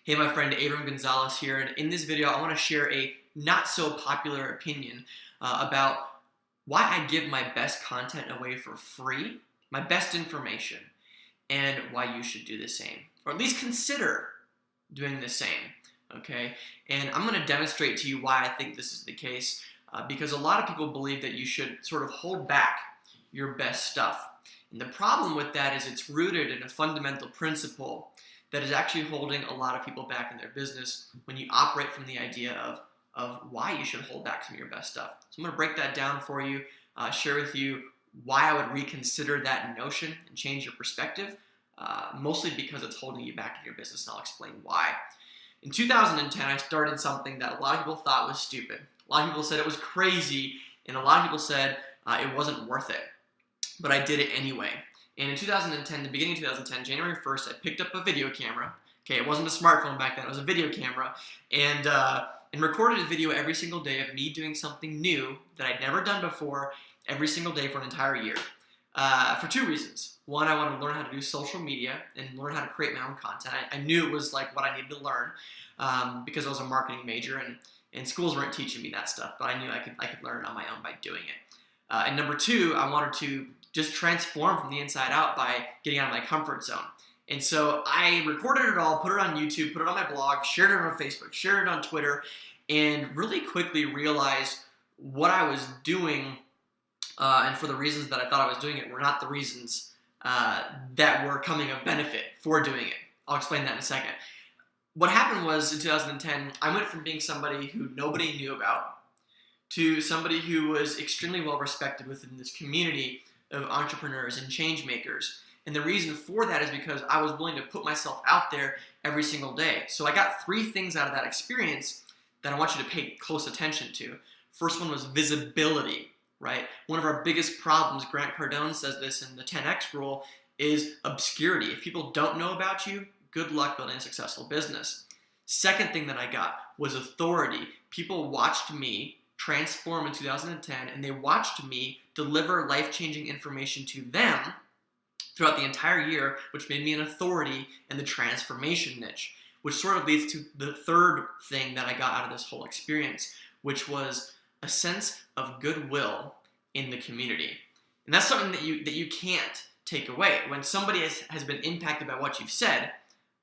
Hey, my friend Abram Gonzalez here, and in this video I want to share a not so popular opinion about why I give my best content away for free, my best information, and why you should do the same, or at least consider doing the same, okay? And I'm going to demonstrate to you why I think this is the case, because a lot of people believe that you should sort of hold back your best stuff. And the problem with that is it's rooted in a fundamental principle that is actually holding a lot of people back in their business when you operate from the idea of why you should hold back some of your best stuff. So I'm going to break that down for you, share with you why I would reconsider that notion and change your perspective, mostly because it's holding you back in your business, and I'll explain why. In 2010, I started something that a lot of people thought was stupid. A lot of people said it was crazy, and a lot of people said it wasn't worth it. But I did it anyway. And in 2010, the beginning of 2010, January 1st, I picked up a video camera. Okay, it wasn't a smartphone back then, it was a video camera. And recorded a video every single day of me doing something new that I'd never done before every single day for an entire year. For two reasons. One, I wanted to learn how to do social media and learn how to create my own content. I knew it was like what I needed to learn because I was a marketing major and schools weren't teaching me that stuff, but I knew I could learn it on my own by doing it. And number two, I wanted to just transform from the inside out by getting out of my comfort zone. And so I recorded it all, put it on YouTube, put it on my blog, shared it on Facebook, shared it on Twitter, and really quickly realized what I was doing and for the reasons that I thought I was doing it were not the reasons that were coming of benefit for doing it. I'll explain that in a second. What happened was in 2010, I went from being somebody who nobody knew about to somebody who was extremely well respected within this community of entrepreneurs and change makers. And the reason for that is because I was willing to put myself out there every single day. So I got three things out of that experience that I want you to pay close attention to. First one was visibility, right? One of our biggest problems, Grant Cardone says this in the 10X rule, is obscurity. If people don't know about you, good luck building a successful business. Second thing that I got was authority. People watched me transform in 2010, and they watched me deliver life-changing information to them throughout the entire year, which made me an authority in the transformation niche, which sort of leads to the third thing that I got out of this whole experience, which was a sense of goodwill in the community. And that's something that you can't take away. When somebody has been impacted by what you've said,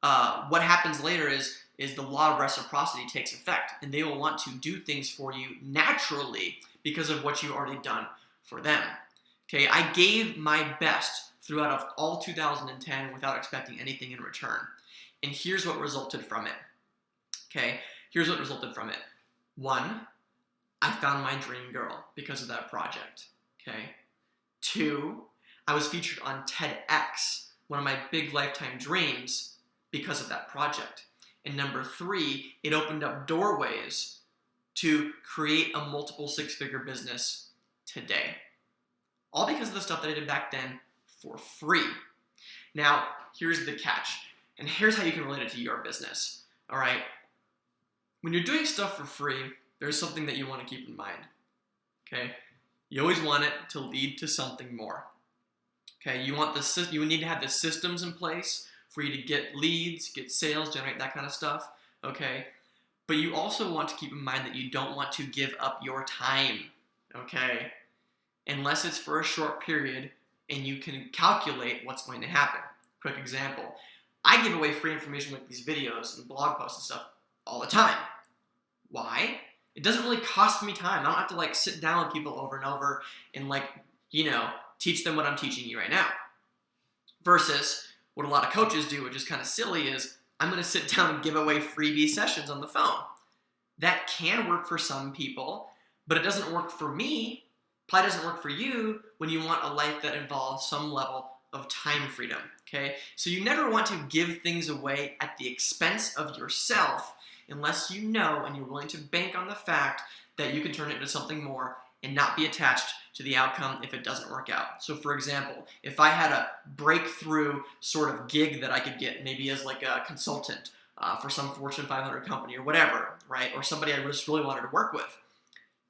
what happens later is the law of reciprocity takes effect, and they will want to do things for you naturally because of what you've already done for them. Okay, I gave my best throughout all 2010 without expecting anything in return. And here's what resulted from it. Okay, here's what resulted from it. One, I found my dream girl because of that project. Okay. Two, I was featured on TEDx, one of my big lifetime dreams, because of that project. And number three, it opened up doorways to create a multiple six-figure business today. All because of the stuff that I did back then for free. Now, here's the catch, and here's how you can relate it to your business. All right? When you're doing stuff for free, there's something that you want to keep in mind. Okay? You always want it to lead to something more. Okay? You need to have the systems in place for you to get leads, get sales, generate that kind of stuff, okay? But you also want to keep in mind that you don't want to give up your time, okay? Unless it's for a short period and you can calculate what's going to happen. Quick example, I give away free information like these videos and blog posts and stuff all the time. Why? It doesn't really cost me time. I don't have to like sit down with people over and over and teach them what I'm teaching you right now. Versus what a lot of coaches do, which is kind of silly, is I'm going to sit down and give away freebie sessions on the phone. That can work for some people, but it doesn't work for me. Probably doesn't work for you when you want a life that involves some level of time freedom, okay? So you never want to give things away at the expense of yourself unless you know and you're willing to bank on the fact that you can turn it into something more and not be attached to the outcome if it doesn't work out. So for example, if I had a breakthrough sort of gig that I could get, maybe as like a consultant for some Fortune 500 company or whatever, right? Or somebody I just really wanted to work with,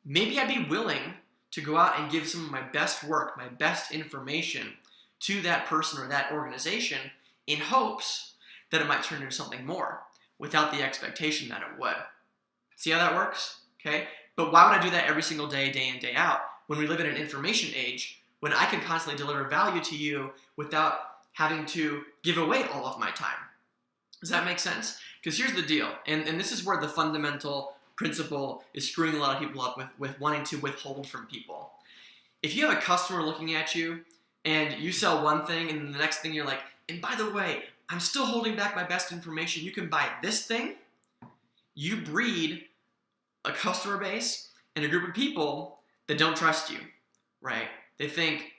maybe I'd be willing to go out and give some of my best work, my best information to that person or that organization in hopes that it might turn into something more. without the expectation that it would. See how that works? Okay? But why would I do that every single day, day in, day out, when we live in an information age, when I can constantly deliver value to you without having to give away all of my time? Does that make sense? Because here's the deal, and this is where the fundamental principle is screwing a lot of people up with wanting to withhold from people. If you have a customer looking at you and you sell one thing and the next thing you're like, and by the way, I'm still holding back my best information, you can buy this thing, you breed a customer base and a group of people that don't trust you, right? They think,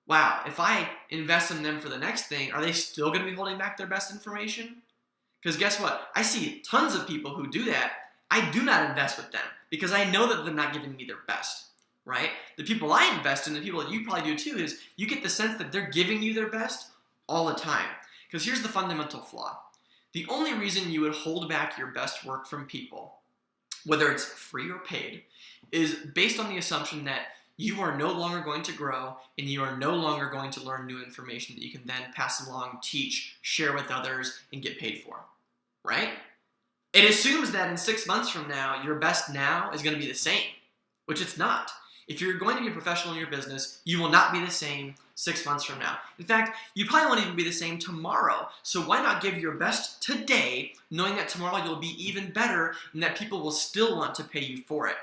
wow, if I invest in them for the next thing, are they still going to be holding back their best information? Because guess what? I see tons of people who do that. I do not invest with them because I know that they're not giving me their best, right? The people I invest in, the people that you probably do too, is you get the sense that they're giving you their best all the time. Because here's the fundamental flaw. The only reason you would hold back your best work from people, whether it's free or paid, is based on the assumption that you are no longer going to grow and you are no longer going to learn new information that you can then pass along, teach, share with others, and get paid for, right? It assumes that in 6 months from now, your best now is going to be the same, which it's not. If you're going to be a professional in your business, you will not be the same 6 months from now. In fact, you probably won't even be the same tomorrow. So why not give your best today, knowing that tomorrow you'll be even better and that people will still want to pay you for it?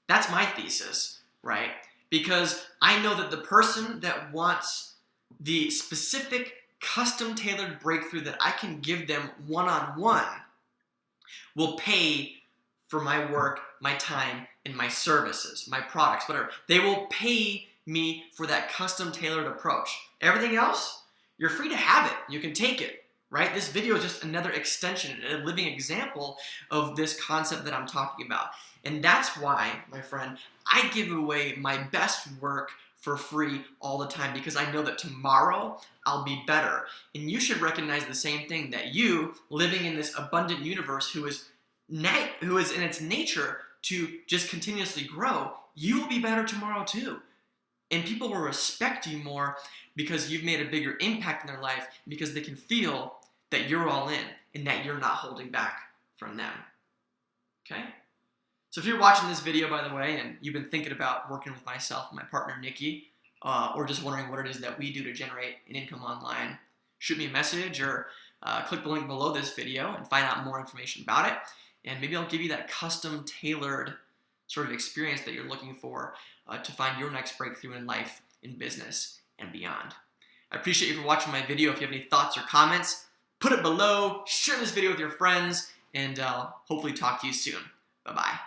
That's my thesis, right? Because I know that the person that wants the specific custom-tailored breakthrough that I can give them one-on-one will pay for my work, my time, and my services, my products, whatever. They will pay me for that custom-tailored approach. Everything else, you're free to have it. You can take it, right? This video is just another extension, a living example of this concept that I'm talking about. And that's why, my friend, I give away my best work for free all the time because I know that tomorrow I'll be better. And you should recognize the same thing, that you, living in this abundant universe who is in its nature to just continuously grow, you will be better tomorrow too. And people will respect you more because you've made a bigger impact in their life because they can feel that you're all in and that you're not holding back from them. Okay? So if you're watching this video, by the way, and you've been thinking about working with myself and my partner, Nikki, or just wondering what it is that we do to generate an income online, shoot me a message or click the link below this video and find out more information about it. And maybe I'll give you that custom-tailored sort of experience that you're looking for to find your next breakthrough in life, in business, and beyond. I appreciate you for watching my video. If you have any thoughts or comments, put it below, share this video with your friends, and I'll hopefully talk to you soon. Bye-bye.